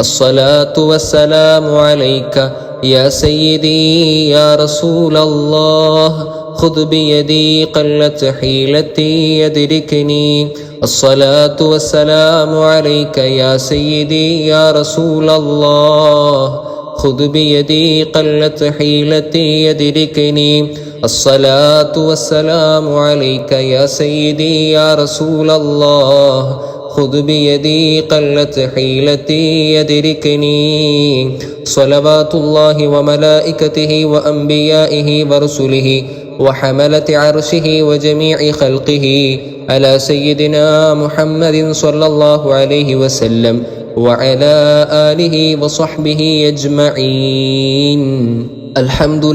الصلاة والسلام عليك يا سيدي يا رسول الله خذ بيدي قلت حيلتي يدركني الصلاة والسلام عليك يا سيدي يا رسول الله خذ بيدي قلت حيلتي يدركني الصلاة والسلام عليك يا سيدي يا رسول الله خذ بيدي قلت حيلتي يدركني صلوات الله وملائكته وأنبيائه ورسله وحملة عرشه وجميع خلقه على سيدنا محمد صلى الله عليه وسلم وعلى آله وصحبه أجمعين. الحمد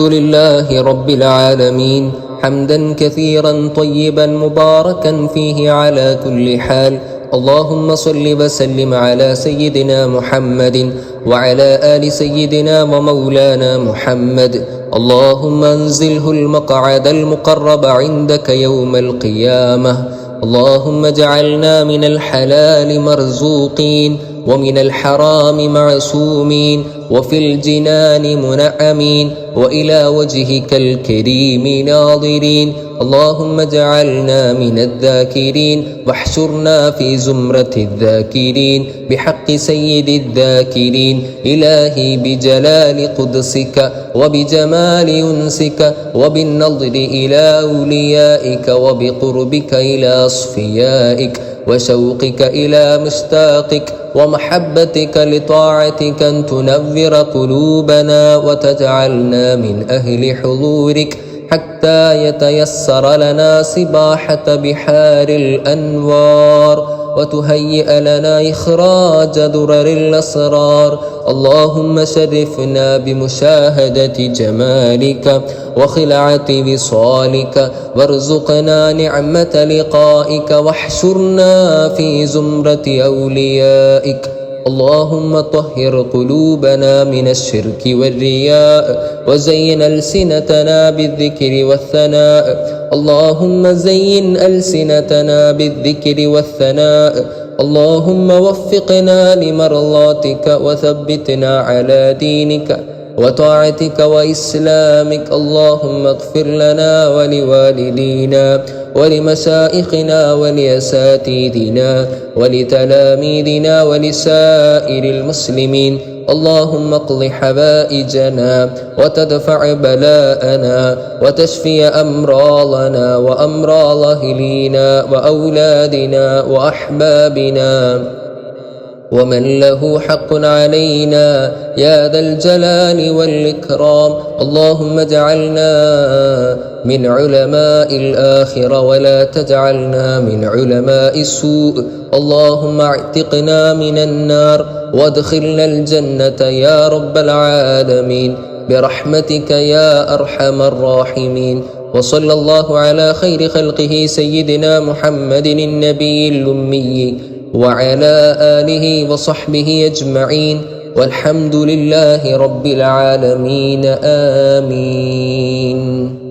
لله رب العالمين حمدا كثيرا طيبا مباركا فيه على كل حال. اللهم صل وسلم على سيدنا محمد وعلى آل سيدنا ومولانا محمد. اللهم انزله المقعد المقرب عندك يوم القيامة. اللهم اجعلنا من الحلال مرزوقين ومن الحرام معصومين وفي الجنان منعمين وإلى وجهك الكريم ناظرين. اللهم اجعلنا من الذاكرين واحشرنا في زمرة الذاكرين بحق سيد الذاكرين. إلهي بجلال قدسك وبجمال أنسك وبالنظر إلى أوليائك وبقربك إلى أصفيائك وشوقك إلى مشتاقك ومحبتك لطاعتك أن تنور قلوبنا وتجعلنا من أهل حضورك حتى يتيسر لنا سباحة بحار الأنوار وتهيئ لنا إخراج درر الأسرار. اللهم شرفنا بمشاهدة جمالك وخلعة وصالك وارزقنا نعمة لقائك واحشرنا في زمرة أوليائك. اللهم طهر قلوبنا من الشرك والرياء وزين ألسنتنا بالذكر والثناء. اللهم زين ألسنتنا بالذكر والثناء. اللهم وفقنا لمرضاتك وثبتنا على دينك وطاعتك وإسلامك. اللهم اغفر لنا ولوالدينا ولمشائخنا ولأساتذتنا ولتلاميذنا ولسائر المسلمين. اللهم اقض حوائجنا وتدفع بلاءنا وتشفي أمراضنا وأمراض أهلينا وأولادنا وأحبابنا ومن له حق علينا يا ذا الجلال والإكرام. اللهم اجعلنا من علماء الآخرة ولا تجعلنا من علماء السوء. اللهم اعتقنا من النار وادخلنا الجنة يا رب العالمين برحمتك يا أرحم الراحمين. وصلى الله على خير خلقه سيدنا محمد النبي الأمي وعلى آله وصحبه أجمعين والحمد لله رب العالمين. آمين.